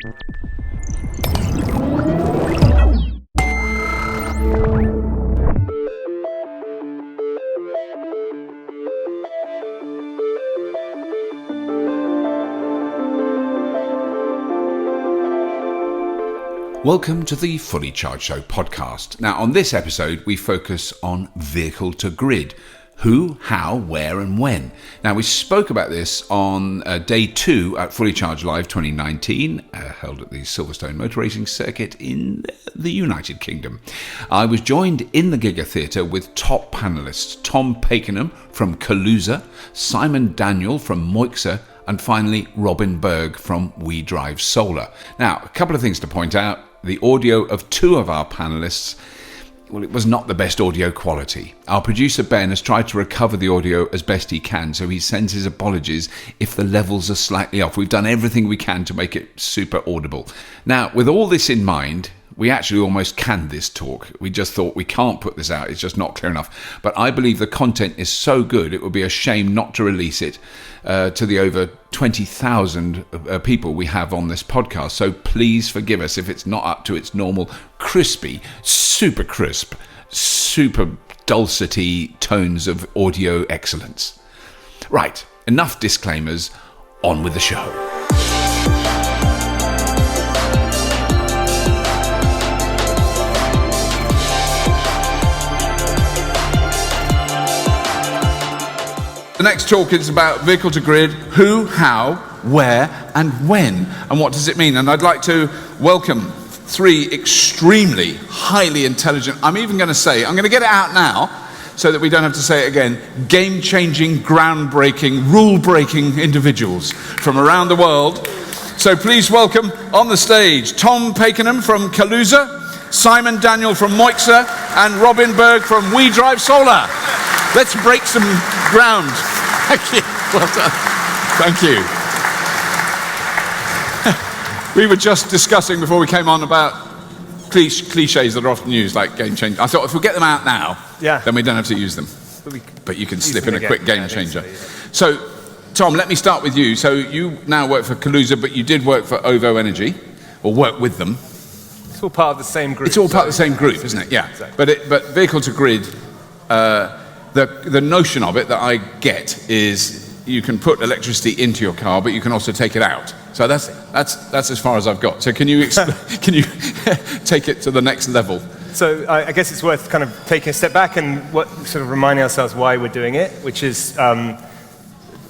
Welcome to the Fully Charged Show podcast. Now, on this episode, we focus on vehicle to grid. Who, how, where and when. Now, we spoke about this on day 2 at Fully Charged Live 2019, held at the Silverstone Motor Racing Circuit in the United Kingdom. I was joined in the Giga Theatre with top panellists Tom Pakenham from Kaluza, Simon Daniel from Moixa, and finally Robin Berg from We Drive Solar. Now, a couple of things to point out. The audio of 2 of our panellists, well, it was not the best audio quality. Our producer Ben has tried to recover the audio as best he can, so he sends his apologies if the levels are slightly off. We've done everything we can to make it super audible. Now, with all this in mind, we actually almost canned this talk. We just thought we can't put this out, it's just not clear enough. But I believe the content is so good, it would be a shame not to release it to the over 20,000 people we have on this podcast. So please forgive us if it's not up to its normal crispy, super crisp, super dulcety tones of audio excellence. Right, enough disclaimers, on with the show. The next talk is about vehicle to grid, who, how, where and when, and what does it mean. And I'd like to welcome 3 extremely highly intelligent, I'm even going to say, I'm going to get it out now so that we don't have to say it again, game-changing, groundbreaking, rule-breaking individuals from around the world. So please welcome on the stage Tom Pakenham from Kaluza, Simon Daniel from Moixa and Robin Berg from We Drive Solar. Let's break some ground. Thank you. Well done. Thank you. We were just discussing before we came on about cliches that are often used, like game changer. I thought if we get them out now, then we don't have to use them. But you can slip in a quick game changer. So, Tom, let me start with you. So you now work for Kaluza, but you did work for OVO Energy, or work with them. It's all part of the same group. It's all part of the same group, isn't it? Yeah. Exactly. But vehicle to grid. The notion of it that I get is you can put electricity into your car, but you can also take it out. So that's as far as I've got. So can you can you take it to the next level? So I guess it's worth kind of taking a step back and sort of reminding ourselves why we're doing it, which is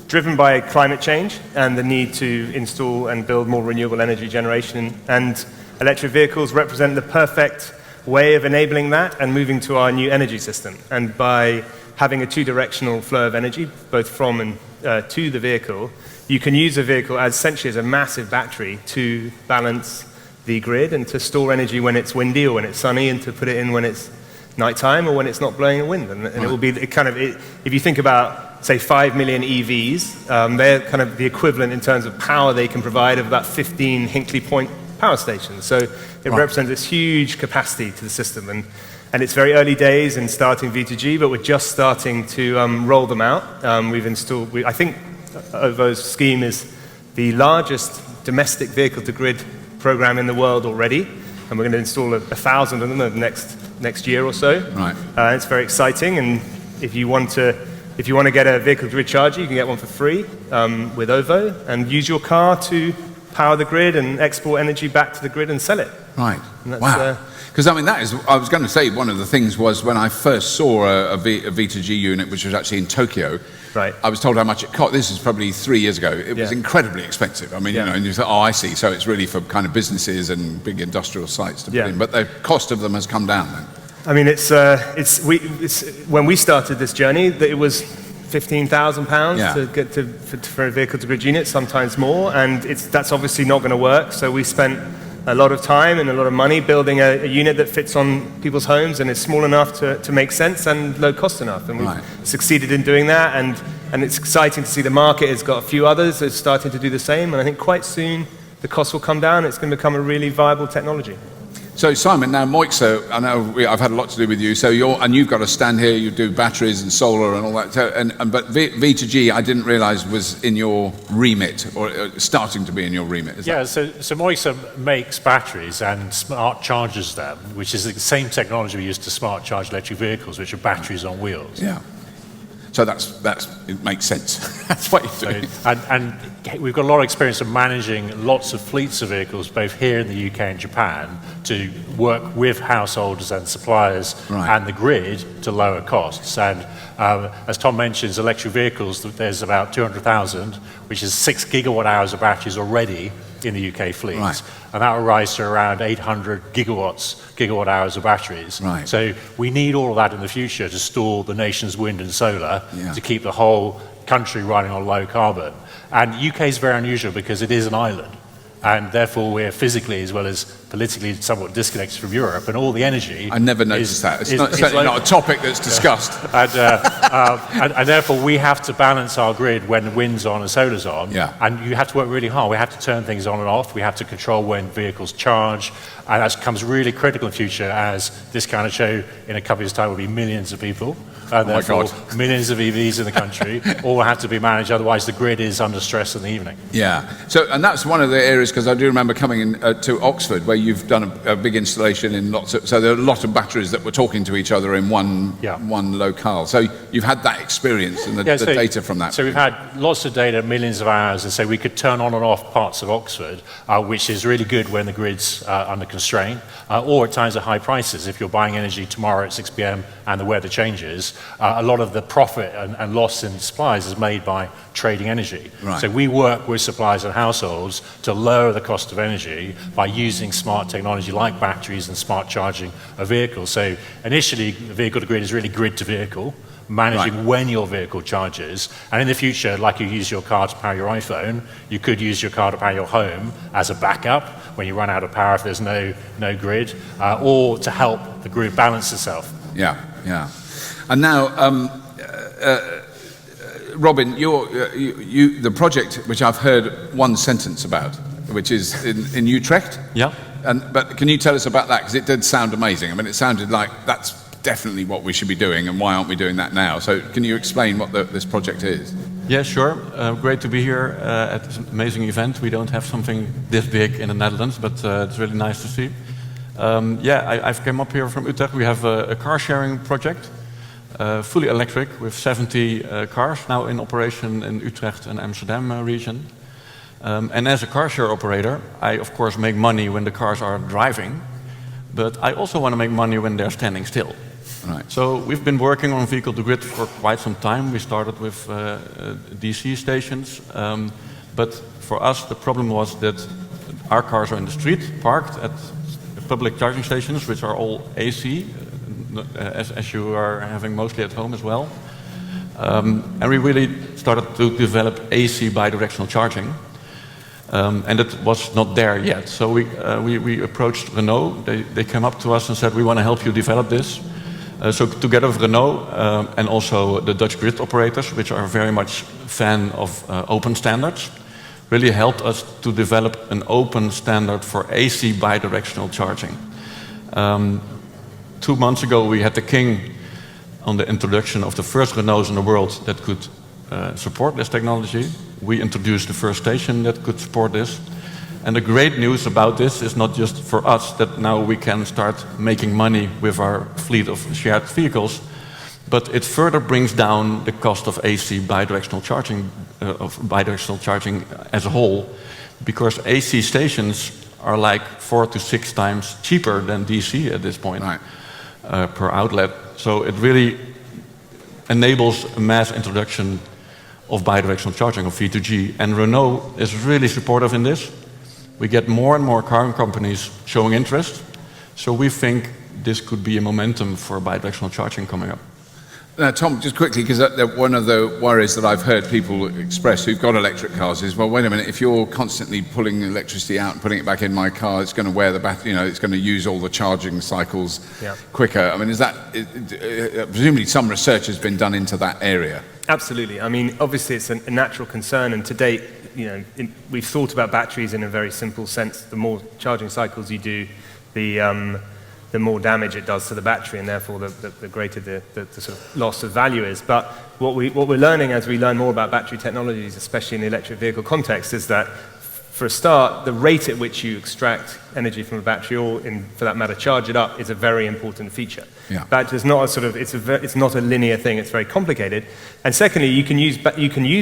driven by climate change and the need to install and build more renewable energy generation. And electric vehicles represent the perfect way of enabling that and moving to our new energy system. And by having a 2-directional flow of energy, both from and to the vehicle, you can use a vehicle as essentially as a massive battery to balance the grid and to store energy when it's windy or when it's sunny, and to put it in when it's nighttime or when it's not blowing a wind. And it will be if you think about, say, 5 million EVs, they're kind of the equivalent in terms of power they can provide of about 15 Hinkley Point power stations. So it represents this huge capacity to the system. And it's very early days in starting V2G, but we're just starting to roll them out. We've installed, I think OVO's scheme is the largest domestic vehicle-to-grid program in the world already, and we're going to install 1,000 of them in the next year or so. Right. It's very exciting, and if you want to get a vehicle-to-grid charger, you can get one for free with OVO, and use your car to power the grid and export energy back to the grid and sell it. Right. Wow. Because I mean, that is, I was going to say, one of the things was when I first saw a V2G unit, which was actually in Tokyo, right. I was told how much it cost. This is probably 3 years ago. It was incredibly expensive. I mean, you know, and you thought, oh, I see. So it's really for kind of businesses and big industrial sites to put in. But the cost of them has come down then. I mean, it's when we started this journey, it was £15,000 to get for a vehicle-to-grid unit, sometimes more, and that's obviously not going to work. So we spent a lot of time and a lot of money building a unit that fits on people's homes and is small enough to make sense and low cost enough. And we've succeeded in doing that, and it's exciting to see the market has got a few others that's starting to do the same, and I think quite soon the cost will come down. It's going to become a really viable technology. So Simon, now Moixa, I know I've had a lot to do with you. So you've got a stand here. You do batteries and solar and all that. So, but V2G, I didn't realise was in your remit or starting to be in your remit. So Moixa makes batteries and smart charges them, which is the same technology we use to smart charge electric vehicles, which are batteries on wheels. Yeah. So it makes sense. That's what you're doing. And we've got a lot of experience of managing lots of fleets of vehicles, both here in the UK and Japan, to work with householders and suppliers and the grid to lower costs. And as Tom mentions, electric vehicles, there's about 200,000, which is 6 gigawatt hours of batteries already in the UK fleet. Right. And that will rise to around 800 gigawatt hours of batteries. Right. So we need all of that in the future to store the nation's wind and solar to keep the whole country running on low carbon. And UK is very unusual because it is an island. And therefore we're physically as well as politically somewhat disconnected from Europe, and all the energy... I never noticed that. It's certainly not a topic that's discussed. And therefore we have to balance our grid when the wind's on and solar's on. Yeah. And you have to work really hard. We have to turn things on and off. We have to control when vehicles charge. And that becomes really critical in the future, as this kind of show in a couple of years' time will be millions of people. And therefore, millions of EVs in the country all have to be managed, otherwise the grid is under stress in the evening. Yeah, and that's one of the areas, because I do remember coming in to Oxford, where you've done a big installation in so there are a lot of batteries that were talking to each other in one locale. So you've had that experience and the data from that. So we've had lots of data, millions of hours, and so we could turn on and off parts of Oxford, which is really good when the grid's under constraint, or at times at high prices. If you're buying energy tomorrow at 6 p.m. and the weather changes, a lot of the profit and loss in supplies is made by trading energy. Right. So we work with suppliers and households to lower the cost of energy by using smart technology like batteries and smart charging of vehicles. So initially, the vehicle to grid is really grid to vehicle, managing when your vehicle charges. And in the future, like you use your car to power your iPhone, you could use your car to power your home as a backup when you run out of power if there's no grid, or to help the grid balance itself. Yeah. And now, Robin, the project which I've heard one sentence about, which is in Utrecht. Yeah. But can you tell us about that? Because it did sound amazing. I mean, it sounded like that's definitely what we should be doing, and why aren't we doing that now? So can you explain what this project is? Yeah, sure. Great to be here at this amazing event. We don't have something this big in the Netherlands, but it's really nice to see. I've come up here from Utrecht. We have a car sharing project, fully electric, with 70 cars now in operation in Utrecht and Amsterdam region. And as a car share operator, I of course make money when the cars are driving, but I also want to make money when they're standing still. Right. So we've been working on vehicle to grid for quite some time. We started with DC stations, but for us the problem was that our cars are in the street, parked at public charging stations, which are all AC, as you are having mostly at home as well. And we really started to develop AC bidirectional charging. And it was not there yet. So we approached Renault. They came up to us and said, we want to help you develop this. So together with Renault and also the Dutch grid operators, which are very much fan of open standards, really helped us to develop an open standard for AC bidirectional charging. 2 months ago, we had the king on the introduction of the first Renaults in the world that could support this technology. We introduced the first station that could support this. And the great news about this is not just for us that now we can start making money with our fleet of shared vehicles, but it further brings down the cost of AC bidirectional charging as a whole, because AC stations are like 4 to 6 times cheaper than DC at this point per outlet. So it really enables a mass introduction of bidirectional charging, of V2G, and Renault is really supportive in this. We get more and more car companies showing interest, so we think this could be a momentum for bidirectional charging coming up. Now, Tom, just quickly, because one of the worries that I've heard people express who've got electric cars is, well, wait a minute, if you're constantly pulling electricity out and putting it back in my car, it's going to wear the battery, it's going to use all the charging cycles quicker. I mean, is that, presumably some research has been done into that area? Absolutely. I mean, obviously it's a natural concern, and to date, we've thought about batteries in a very simple sense. The more charging cycles you do, the more damage it does to the battery, and therefore the greater the sort of loss of value is. But what we're learning as we learn more about battery technologies, especially in the electric vehicle context, is that for a start, the rate at which you extract energy from a battery, or for that matter, charge it up, is a very important feature. Yeah. But it's not a sort of it's not a linear thing. It's very complicated. And secondly, you can use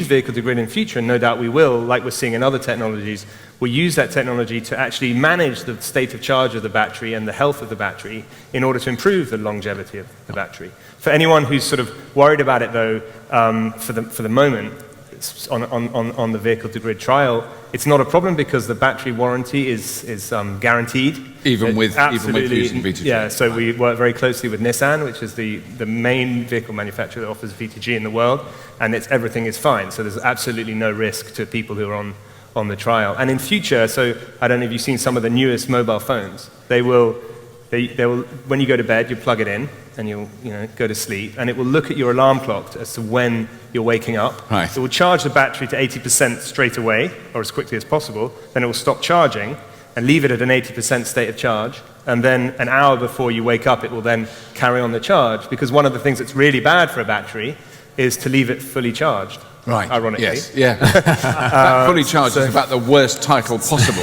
vehicle to grid in future, and no doubt we will, like we're seeing in other technologies. We'll use that technology to actually manage the state of charge of the battery and the health of the battery in order to improve the longevity of the battery. For anyone who's sort of worried about it, though, for the moment, on the vehicle to grid trial, it's not a problem because the battery warranty is guaranteed. Even with using V2G. Yeah, so we work very closely with Nissan, which is the main vehicle manufacturer that offers V2G in the world, and everything is fine. So there's absolutely no risk to people who are on the trial. And in future, so I don't know if you've seen some of the newest mobile phones. They will when you go to bed, you plug it in and you'll go to sleep, and it will look at your alarm clock as to when you're waking up. Right. It will charge the battery to 80% straight away, or as quickly as possible. Then it will stop charging and leave it at an 80% state of charge. And then an hour before you wake up, it will then carry on the charge, because one of the things that's really bad for a battery is to leave it fully charged. Right. Ironically. Yes. Yeah. That fully charged is about the worst title possible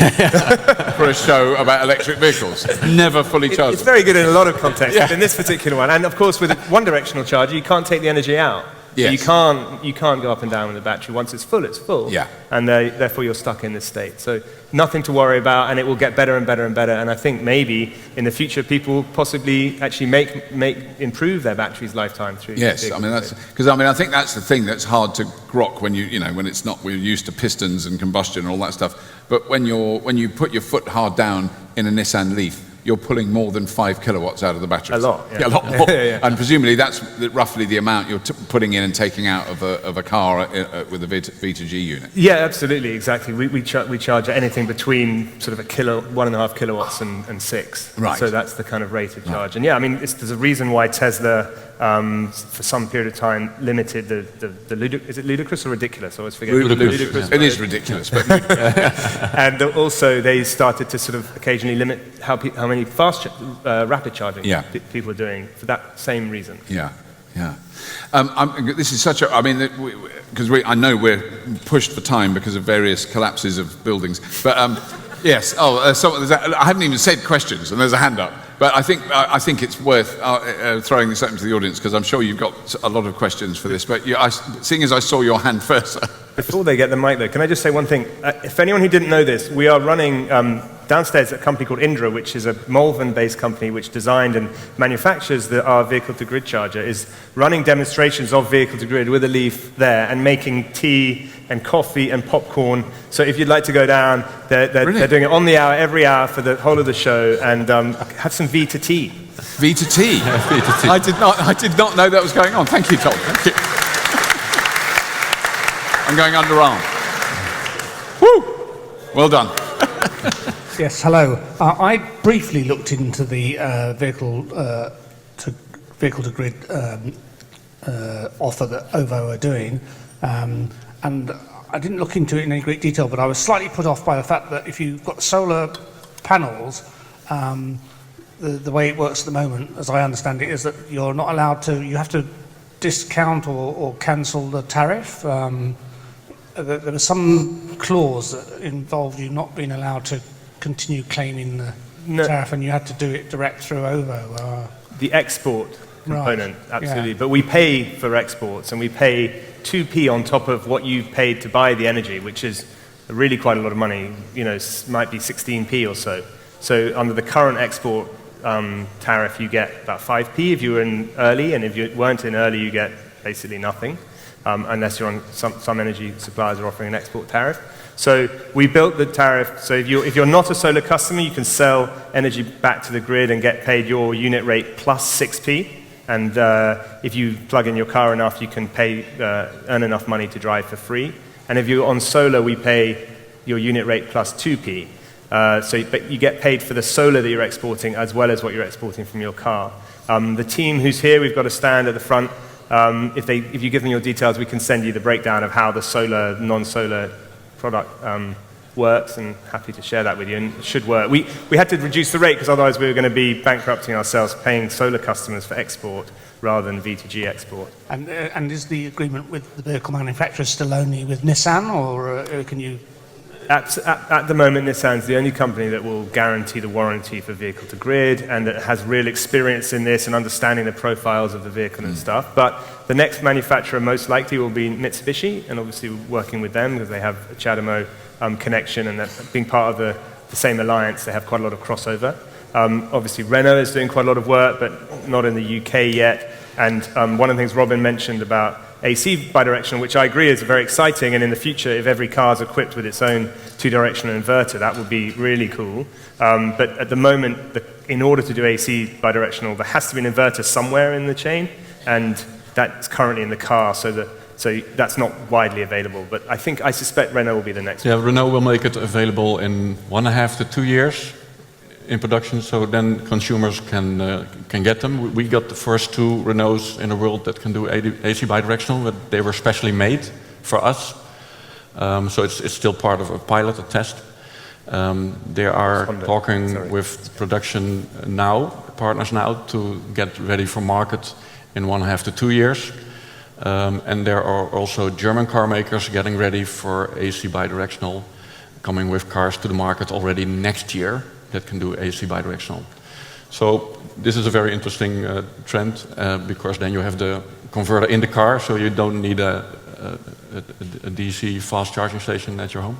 for a show about electric vehicles. Never fully charged. It's very good in a lot of contexts, but in this particular one, and of course with a one-directional charger, you can't take the energy out. Yes. So you can't go up and down with the battery. Once it's full, it's full. Yeah. And therefore you're stuck in this state. So nothing to worry about, and it will get better and better and better. And I think maybe in the future people will possibly actually improve their battery's lifetime through. Yes, I mean I think that's the thing that's hard to grok when we're used to pistons and combustion and all that stuff. But when you put your foot hard down in a Nissan Leaf, you're pulling more than 5 kilowatts out of the battery. A lot, yeah. A lot more. Yeah. And presumably that's roughly the amount you're putting in and taking out of a car with a V2G unit. Yeah, absolutely, exactly. We charge at anything between sort of 1.5 kilowatts and 6. Right. So that's the kind of rate of charge. And yeah, I mean, there's a reason why Tesla, for some period of time, limited is it ludicrous or ridiculous? I always forget. Ludicrous. It is ridiculous, but and also they started to sort of occasionally limit how many fast rapid charging people are doing for that same reason. Yeah. This is such a. I mean, because I know we're pushed for time because of various collapses of buildings. But yes. I haven't even said questions, and there's a hand up. But I think it's worth throwing this open to the audience, because I'm sure you've got a lot of questions for this. But seeing as I saw your hand first. Before they get the mic, though, can I just say one thing? If anyone who didn't know this, we are running downstairs at a company called Indra, which is a Malvern-based company which designed and manufactures our vehicle-to-grid charger, is running demonstrations of vehicle-to-grid with a Leaf there and making tea and coffee and popcorn. So if you'd like to go down, they're doing it on the hour, every hour for the whole of the show, and have some V2T. V2T? V2T. I did not know that was going on. Thank you, Tom. Thank you. I'm going underarm. Woo! Well done. Yes, hello. I briefly looked into the vehicle-to-grid offer that OVO are doing, and I didn't look into it in any great detail, but I was slightly put off by the fact that if you've got solar panels, the way it works at the moment, as I understand it, is that you're not allowed to, you have to discount or cancel the tariff. There was some clause that involved you not being allowed to continue claiming the tariff, and you had to do it direct through OVO. The export component, right. absolutely. Yeah. But we pay for exports, and we pay 2p on top of what you've paid to buy the energy, which is really quite a lot of money. Might be 16p or so. So under the current export tariff, you get about 5p if you were in early, and if you weren't in early, you get basically nothing. Unless you're on some energy suppliers are offering an export tariff. So we built the tariff, so if you're not a solar customer, you can sell energy back to the grid and get paid your unit rate plus 6p. And if you plug in your car enough, you can earn enough money to drive for free. And if you're on solar, we pay your unit rate plus 2p. But you get paid for the solar that you're exporting as well as what you're exporting from your car. The team who's here, we've got a stand at the front. If you give them your details, we can send you the breakdown of how the solar, non-solar product works, and happy to share that with you, and it should work. We had to reduce the rate because otherwise we were going to be bankrupting ourselves paying solar customers for export rather than V2G export. And is the agreement with the vehicle manufacturer still only with Nissan, or can you... At the moment, Nissan's the only company that will guarantee the warranty for vehicle to grid and that has real experience in this and understanding the profiles of the vehicle and stuff. But the next manufacturer most likely will be Mitsubishi, and obviously working with them because they have a CHAdeMO connection, and being part of the same alliance, they have quite a lot of crossover. Obviously, Renault is doing quite a lot of work, but not in the UK yet. And one of the things Robin mentioned about AC bidirectional, which I agree is very exciting, and in the future, if every car is equipped with its own two-directional inverter, that would be really cool. But at the moment, in order to do AC bidirectional, there has to be an inverter somewhere in the chain, and that's currently in the car, so that's not widely available. But I suspect Renault will be the next one. Yeah, Renault will make it available in 1.5 to 2 years in production, so then consumers can get them. We got the first 2 Renaults in the world that can do AC bidirectional, but they were specially made for us. So it's still part of a pilot, a test. They are talking with production now, partners now, to get ready for market in 1.5 to 2 years. And there are also German car makers getting ready for AC bidirectional, coming with cars to the market already next year that can do AC bidirectional. So this is a very interesting trend because then you have the converter in the car, so you don't need a DC fast charging station at your home.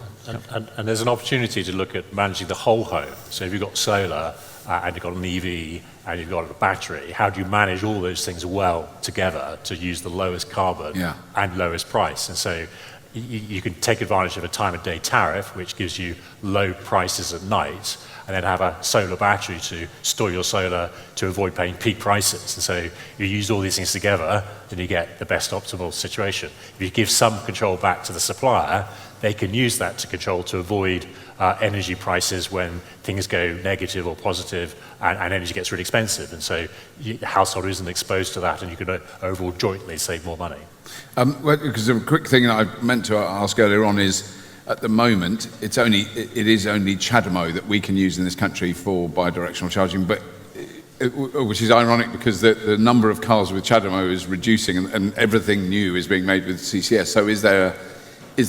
And there's an opportunity to look at managing the whole home. So if you've got solar and you've got an EV and you've got a battery, how do you manage all those things well together to use the lowest carbon and lowest price? And so you can take advantage of a time of day tariff, which gives you low prices at night, and then have a solar battery to store your solar to avoid paying peak prices. And so you use all these things together, then you get the best optimal situation. If you give some control back to the supplier, they can use that to control to avoid energy prices when things go negative or positive and energy gets really expensive. And so the household isn't exposed to that, and you can overall jointly save more money. Well, because a quick thing that I meant to ask earlier on is, at the moment, it is only CHAdeMO that we can use in this country for bidirectional charging, but which is ironic because the number of cars with CHAdeMO is reducing, and everything new is being made with CCS. So is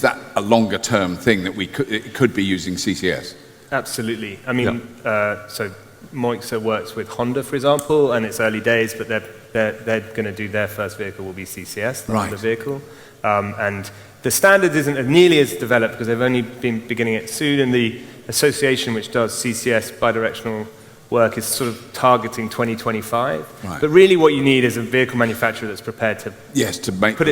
that a longer term thing that it could be using CCS? Absolutely. I mean, so Moixa works with Honda, for example, and it's early days, but they're going to do their first vehicle will be CCS, the Honda vehicle, and the standard isn't nearly as developed because they've only been beginning it soon, and the association which does CCS bidirectional work is sort of targeting 2025. Right. But really what you need is a vehicle manufacturer that's prepared to put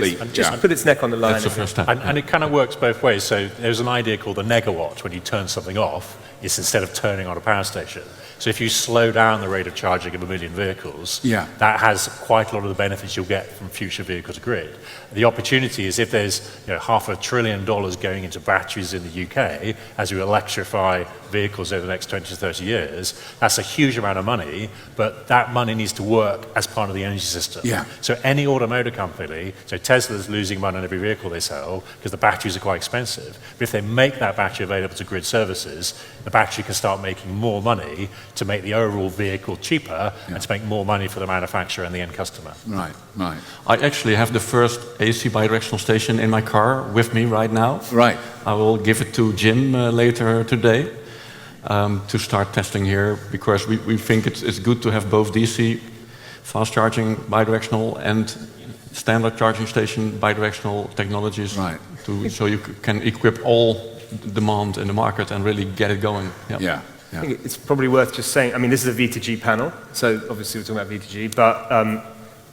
its neck on the line. That's the first step. And it kind of works both ways. So there's an idea called the negawatt. When you turn something off, it's instead of turning on a power station. So if you slow down the rate of charging of 1 million vehicles, that has quite a lot of the benefits you'll get from future vehicle to grid. The opportunity is if there's $500 billion going into batteries in the UK as we electrify vehicles over the next 20 to 30 years, that's a huge amount of money, but that money needs to work as part of the energy system. Yeah. So any automotive company, so Tesla's losing money on every vehicle they sell because the batteries are quite expensive, but if they make that battery available to grid services, the battery can start making more money to make the overall vehicle cheaper and to make more money for the manufacturer and the end customer. Right. I actually have the first AC bidirectional station in my car with me right now. Right. I will give it to Jim later today to start testing here, because we think it's good to have both DC fast charging bidirectional and standard charging station bidirectional technologies, so you can equip all demand in the market and really get it going. Yeah. I think it's probably worth just saying, I mean, this is a V2G panel, so obviously we're talking about V2G, but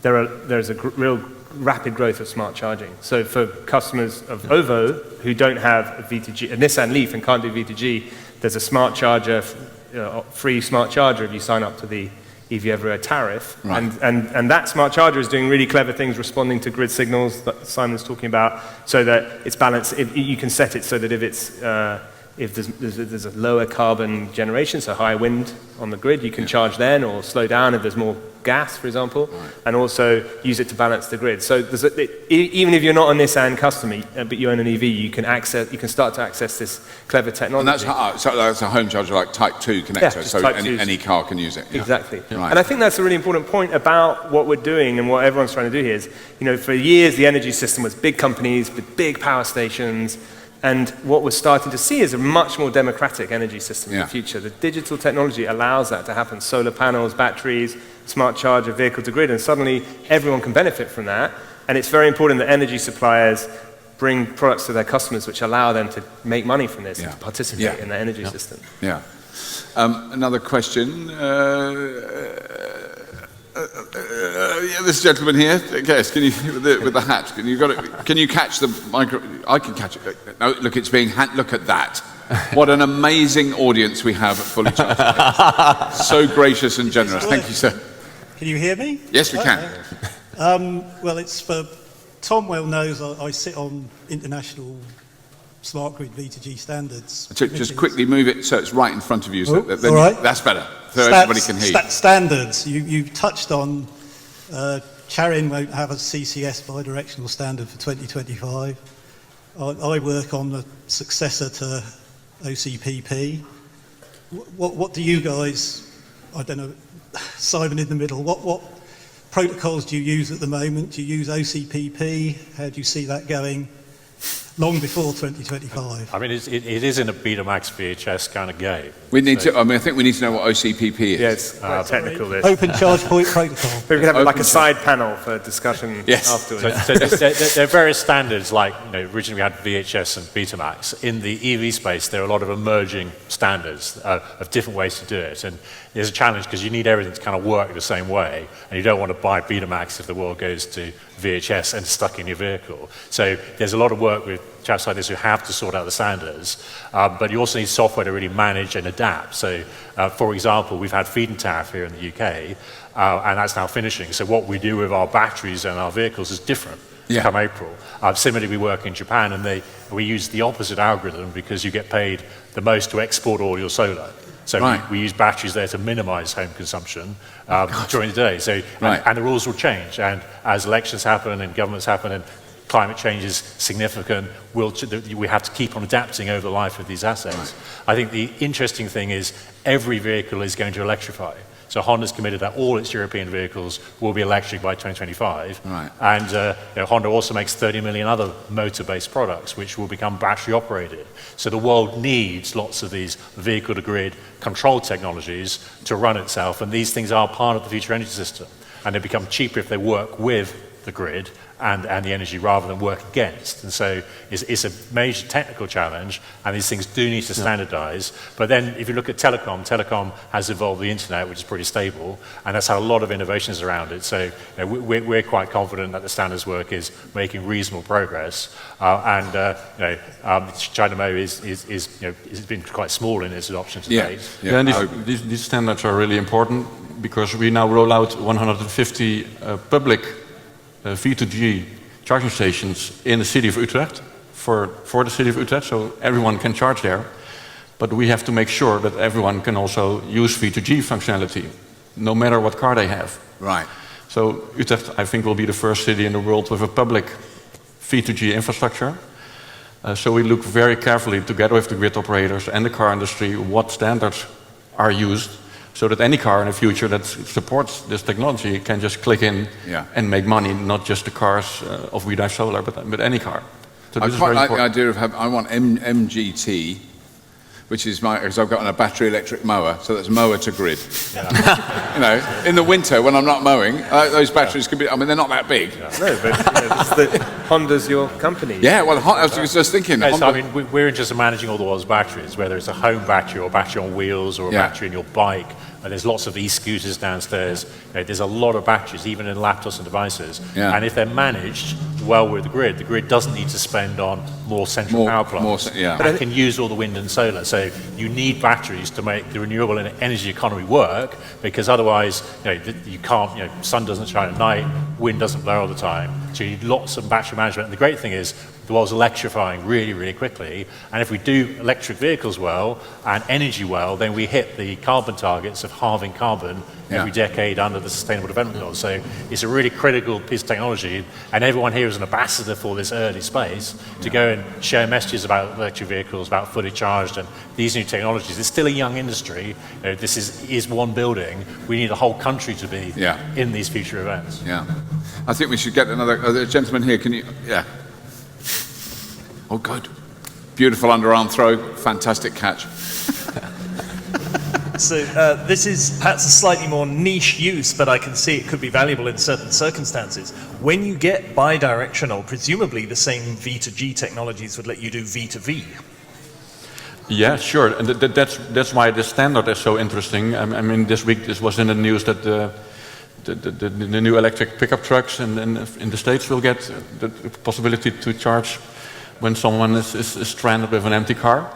there's a real rapid growth of smart charging. So for customers of OVO who don't have a V2G, a Nissan Leaf and can't do V2G, there's a smart charger, free smart charger if you sign up to the EV Everywhere tariff. Right. And that smart charger is doing really clever things, responding to grid signals that Simon's talking about, so that it's balanced. You can set it so that if it's if there's a lower carbon generation, so high wind on the grid, you can charge then or slow down if there's more gas, for example, and also use it to balance the grid. So even if you're not a Nissan customer, but you own an EV, you can start to access this clever technology. And that's a home charger like Type 2 connector, so any car can use it. Yeah. Exactly. Right. And I think that's a really important point about what we're doing and what everyone's trying to do here is, for years the energy system was big companies with big power stations, and what we're starting to see is a much more democratic energy system in the future. The digital technology allows that to happen. Solar panels, batteries, smart charger, vehicle to grid, and suddenly everyone can benefit from that. And it's very important that energy suppliers bring products to their customers which allow them to make money from this and to participate in the energy system. Yeah. Another question. This gentleman here, yes, can you with the hat? Can you catch the micro? I can catch it. No, look, it's being look at that. What an amazing audience we have at Fully Charged. So gracious and generous. Thank you, sir. Can you hear me? Yes, we can. Well, it's for Tom. Well knows I sit on international smart grid V2G standards. Just quickly move it so it's right in front of you. So all right. That's better. So everybody can hear you. Standards. You touched on Charin won't have a CCS bidirectional standard for 2025. I work on the successor to OCPP. What do you guys, I don't know, Simon in the middle, what protocols do you use at the moment? Do you use OCPP? How do you see that going long before 2025? I mean, it is in a Betamax VHS kind of game. I think we need to know what OCPP is. Yeah, it's quite technical. This. Open Charge Point Protocol. Maybe we could have like a side panel for discussion afterwards. So there are various standards, like originally we had VHS and Betamax. In the EV space, there are a lot of emerging standards of different ways to do it. And there's a challenge because you need everything to kind of work the same way, and you don't want to buy Betamax if the world goes to VHS and stuck in your vehicle. So there's a lot of work with chaps like this who have to sort out the standards, but you also need software to really manage and adapt. So, for example, we've had feed-in tariff here in the UK, and that's now finishing. So what we do with our batteries and our vehicles is different come April. Similarly, we work in Japan, and we use the opposite algorithm because you get paid the most to export all your solar. So we use batteries there to minimize home consumption during the day. So, and the rules will change. And as elections happen and governments happen and climate change is significant, we have to keep on adapting over the life of these assets. I think the interesting thing is every vehicle is going to electrify. So Honda's committed that all its European vehicles will be electric by 2025. And Honda also makes 30 million other motor-based products which will become battery operated. So the world needs lots of these vehicle-to-grid control technologies to run itself, and these things are part of the future energy system. And they become cheaper if they work with the grid and the energy rather than work against. And so it's a major technical challenge, and these things do need to standardize. But then if you look at telecom has evolved the internet, which is pretty stable, and that's had a lot of innovations around it. So we're quite confident that the standards work is making reasonable progress. China Mo has been quite small in its adoption to date. And these standards are really important because we now roll out 150 public V2G charging stations in the city of Utrecht for the city of Utrecht, so everyone can charge there. But we have to make sure that everyone can also use V2G functionality, no matter what car they have. Right. So Utrecht, I think, will be the first city in the world with a public V2G infrastructure. So we look very carefully, together with the grid operators and the car industry, what standards are used, so that any car in the future that supports this technology can just click in and make money, not just the cars of We Drive Solar, but any car. So I quite like the idea of I want MGT, which is because I've got a battery electric mower, so that's mower to grid. In the winter when I'm not mowing, those batteries can be, they're not that big. No, but Honda's your company. Yeah, well, I was just thinking. We're interested in managing all the world's batteries, whether it's a home battery or a battery on wheels or a battery in your bike. And there's lots of e-scooters downstairs. There's a lot of batteries, even in laptops and devices. And if they're managed well with the grid doesn't need to spend on more central power plants. But it can use all the wind and solar. So you need batteries to make the renewable energy economy work, because otherwise, you can't. Sun doesn't shine at night, wind doesn't blow all the time. So you need lots of battery management. And the great thing is, the world's electrifying really, really quickly. And if we do electric vehicles well and energy well, then we hit the carbon targets of halving carbon every decade under the Sustainable Development Goals. So it's a really critical piece of technology, and everyone here is an ambassador for this early space to go and share messages about electric vehicles, about fully charged and these new technologies. It's still a young industry. This is one building. We need a whole country to be in these future events. Yeah. I think we should get another gentleman here. Can you? Yeah. Oh, good. Beautiful underarm throw. Fantastic catch. So this is perhaps a slightly more niche use, but I can see it could be valuable in certain circumstances. When you get bidirectional, presumably the same V2G technologies would let you do V2V. Yeah, sure, and that's why the standard is so interesting. I mean, this week this was in the news that the new electric pickup trucks in the States will get the possibility to charge when someone is stranded with an empty car.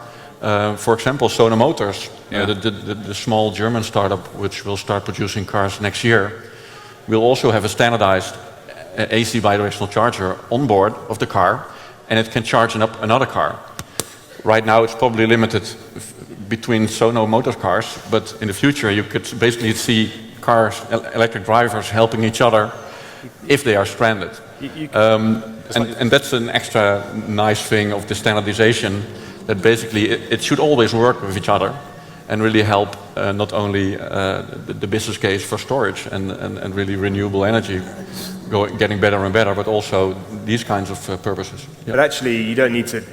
For example, Sono Motors, the small German startup which will start producing cars next year, will also have a standardized AC bidirectional charger on board of the car, and it can charge up another car. Right now it's probably limited between Sono Motors cars, but in the future you could basically see cars, electric drivers helping each other if they are stranded. And that's an extra nice thing of the standardization, that basically it should always work with each other and really help not only the business case for storage and really renewable energy getting better and better, but also these kinds of purposes. But actually, you don't need to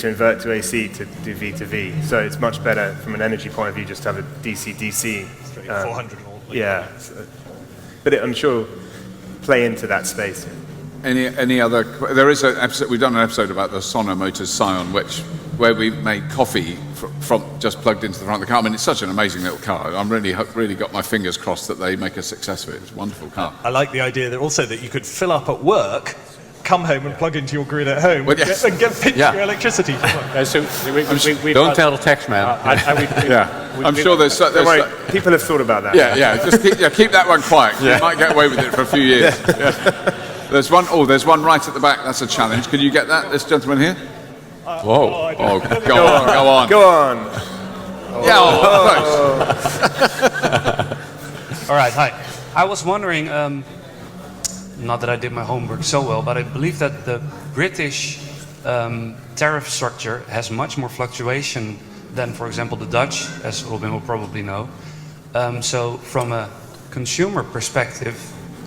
invert to AC to do V2V. So it's much better from an energy point of view just to have a DC-DC. 400 volt. Yeah. But I'm sure play into that space. Any other? There is an episode. We've done an episode about the Sono Motors Scion, where we made coffee from just plugged into the front of the car. I mean, it's such an amazing little car. I'm really got my fingers crossed that they make a success of it. It's a wonderful car. I like the idea that also that you could fill up at work, come home and plug into your grid at home, and get pinch your electricity. Don't tell the tax man. I'm sure there's Don't worry, people have thought about that. Just keep that one quiet. You might get away with it for a few years. There's one. Oh, there's one right at the back. That's a challenge. Can you get that? This gentleman here. Whoa! Oh, go on. Go on. Yeah. All right, hi. I was wondering, not that I did my homework so well, but I believe that the British tariff structure has much more fluctuation than, for example, the Dutch, as Robin will probably know. So from a consumer perspective,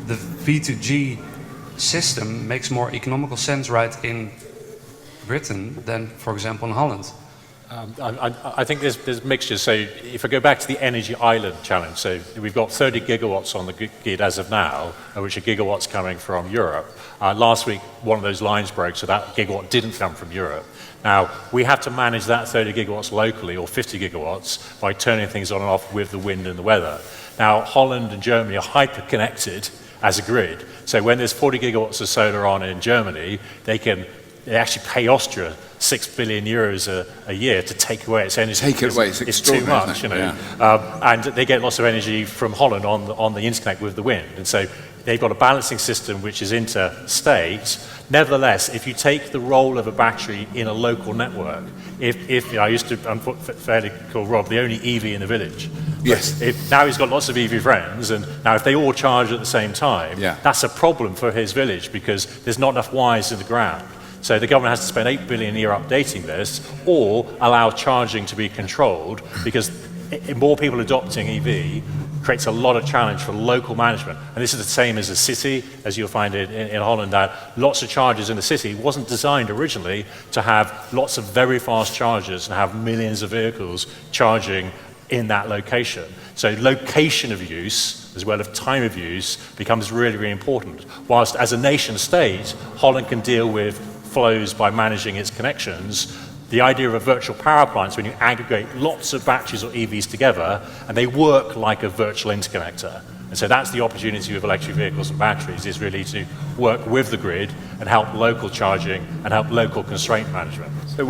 the V2G system makes more economical sense right in Britain than, for example, in Holland. I think there's mixtures. So if I go back to the energy island challenge, so we've got 30 gigawatts on the grid as of now, which are gigawatts coming from Europe. Last week, one of those lines broke, so that gigawatt didn't come from Europe. Now, we have to manage that 30 gigawatts locally, or 50 gigawatts, by turning things on and off with the wind and the weather. Now, Holland and Germany are hyper-connected as a grid. So when there's 40 gigawatts of solar on in Germany, they actually pay Austria 6 billion euros a year to take away its energy. Take it away, it's too much, you know. Yeah. And they get lots of energy from Holland on the interconnect with the wind. And so they've got a balancing system which is interstate. Nevertheless, if you take the role of a battery in a local network, if I used to fairly call Rob the only EV in the village. Yes. Now he's got lots of EV friends, and now if they all charge at the same time, that's a problem for his village because there's not enough wires in the ground. So the government has to spend 8 billion a year updating this, or allow charging to be controlled, because more people adopting EV creates a lot of challenge for local management. And this is the same as a city, as you'll find in Holland, that lots of chargers in the city wasn't designed originally to have lots of very fast chargers and have millions of vehicles charging in that location. So location of use, as well as time of use, becomes really, really important. Whilst as a nation state, Holland can deal with flows by managing its connections, the idea of a virtual power plant is when you aggregate lots of batteries or EVs together and they work like a virtual interconnector. And so that's the opportunity with electric vehicles and batteries, is really to work with the grid and help local charging and help local constraint management. So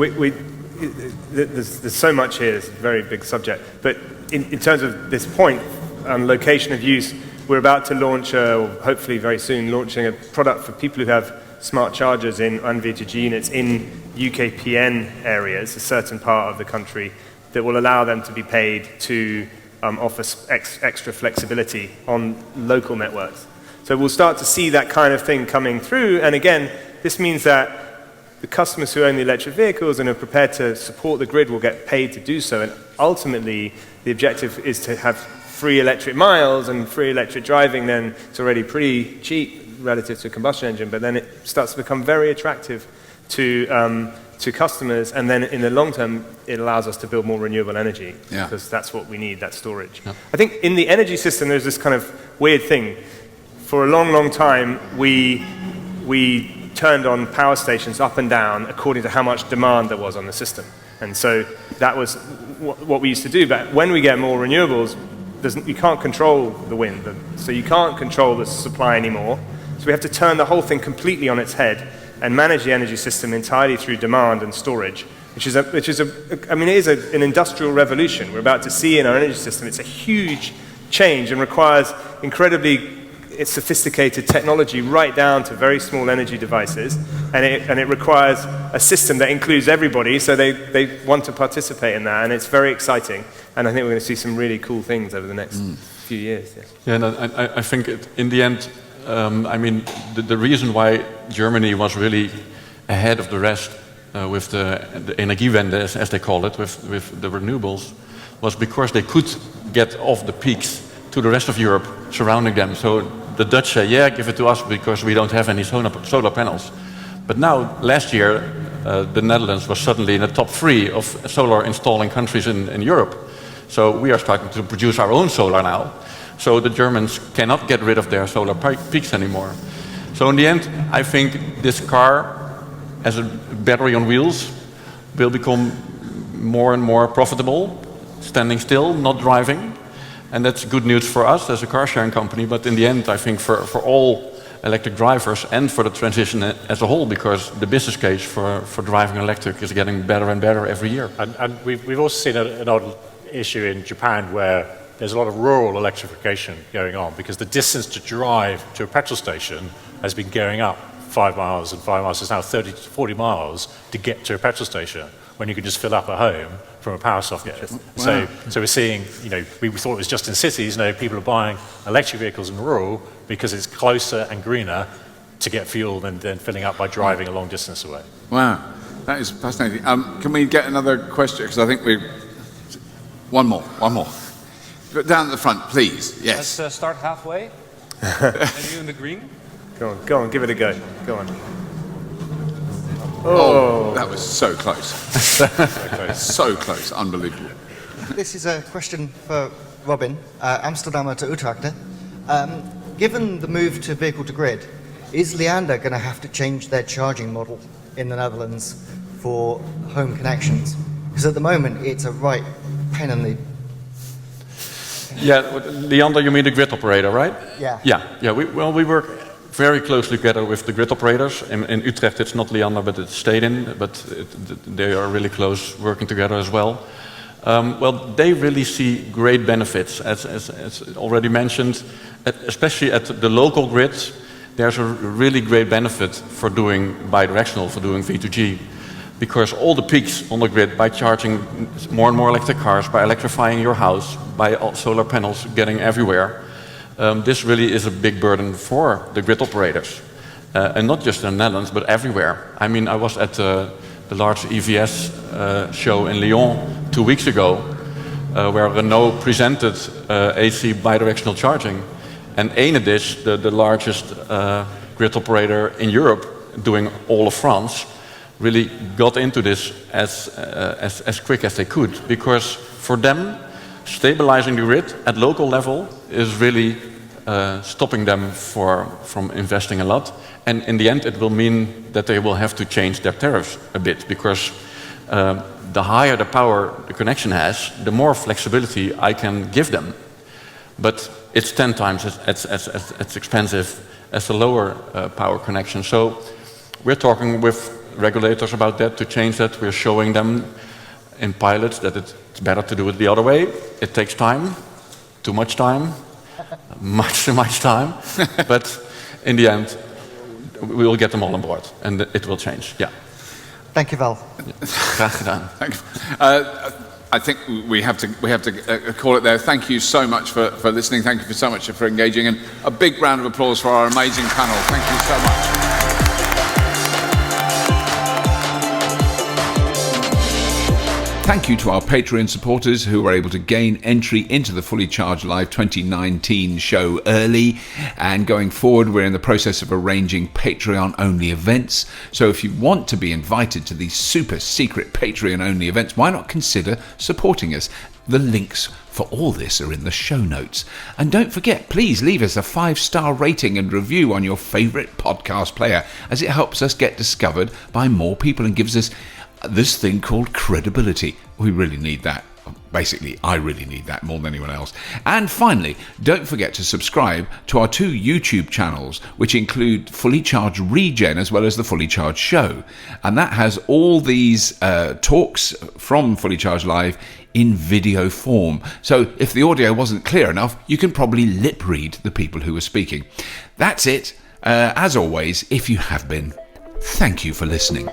there's so much here, it's a very big subject. But in terms of this point, location of use, we're about to launch, or hopefully very soon, launching a product for people who have smart chargers and V2G units in UKPN areas, a certain part of the country, that will allow them to be paid to offer extra flexibility on local networks. So we'll start to see that kind of thing coming through, and again, this means that the customers who own the electric vehicles and are prepared to support the grid will get paid to do so, and ultimately the objective is to have free electric miles, and free electric driving then it's already pretty cheap relative to a combustion engine, but then it starts to become very attractive to customers, and then in the long term it allows us to build more renewable energy, because that's what we need, that storage. I think in the energy system there's this kind of weird thing. For a long, long time we turned on power stations up and down according to how much demand there was on the system. And so that was what we used to do. But when we get more renewables, you can't control the wind. So you can't control the supply anymore. So we have to turn the whole thing completely on its head and manage the energy system entirely through demand and storage, which is an industrial revolution we're about to see in our energy system. It's a huge change and requires incredibly sophisticated technology right down to very small energy devices, and it requires a system that includes everybody, so they want to participate in that, and it's very exciting, and I think we're going to see some really cool things over the next few years. And I think in the end, the reason why Germany was really ahead of the rest with the Energiewende, as they call it, with the renewables, was because they could get off the peaks to the rest of Europe surrounding them. So the Dutch say, yeah, give it to us because we don't have any solar panels. But now, last year, the Netherlands was suddenly in the top 3 of solar installing countries in Europe. So we are starting to produce our own solar now. So the Germans cannot get rid of their solar peaks anymore. So in the end, I think this car, as a battery on wheels, will become more and more profitable, standing still, not driving. And that's good news for us as a car sharing company, but in the end, I think for all electric drivers and for the transition as a whole, because the business case for driving electric is getting better and better every year. And we've also seen an odd issue in Japan where there's a lot of rural electrification going on, because the distance to drive to a petrol station has been going up 5 miles and 5 miles. It's now 30 to 40 miles to get to a petrol station when you can just fill up at home from a power socket. Wow. So we're seeing, we thought it was just in cities, people are buying electric vehicles in rural because it's closer and greener to get fuel than filling up by driving a long distance away. Wow, that is fascinating. Can we get another question? Because I think one more. Down at the front, please. Yes. Let's start halfway. And you in the green? Go on, give it a go. Go on. Oh, that was so close. So close, unbelievable. This is a question for Robin, Amsterdammer to Utrecht. Given the move to vehicle-to-grid, is Leander going to have to change their charging model in the Netherlands for home connections? Because at the moment, it's a right pain in the... Yeah, Leander, you mean the grid operator, right? Yeah. We work very closely together with the grid operators. In Utrecht, it's not Leander, but it's Stedin, but they are really close working together as well. They really see great benefits, as already mentioned, especially at the local grids. There's a really great benefit for doing bidirectional, for doing V2G, because all the peaks on the grid, by charging more and more electric cars, by electrifying your house, by solar panels getting everywhere, this really is a big burden for the grid operators. And not just in the Netherlands, but everywhere. I mean, I was at the large EVS show in Lyon 2 weeks ago, where Renault presented AC bidirectional charging. And Enedis, the largest grid operator in Europe, doing all of France, really got into this as quick as they could, because for them, stabilizing the grid at local level is really stopping them from investing a lot. And in the end, it will mean that they will have to change their tariffs a bit, because the higher the power the connection has, the more flexibility I can give them. But it's 10 times as expensive as a lower power connection. So we're talking with regulators about that, to change that. We're showing them in pilots that it's better to do it the other way. It takes time, too much time, much too much time. But in the end, we will get them all on board, and it will change. Yeah. Thank you, Val. Graag gedaan. Thank you. I think we have to call it there. Thank you so much for listening. Thank you so much for engaging, and a big round of applause for our amazing panel. Thank you so much. Thank you to our Patreon supporters who were able to gain entry into the Fully Charged Live 2019 show early. And going forward, we're in the process of arranging Patreon-only events. So if you want to be invited to these super secret Patreon-only events, why not consider supporting us? The links for all this are in the show notes. And don't forget, please leave us a 5-star rating and review on your favourite podcast player, as it helps us get discovered by more people and gives us this thing called credibility. We really need that. Basically, I really need that more than anyone else. And finally, don't forget to subscribe to our 2 YouTube channels, which include Fully Charged Regen as well as the Fully Charged Show. And that has all these talks from Fully Charged Live in video form. So if the audio wasn't clear enough, you can probably lip read the people who are speaking. That's it. As always, if you have been, thank you for listening.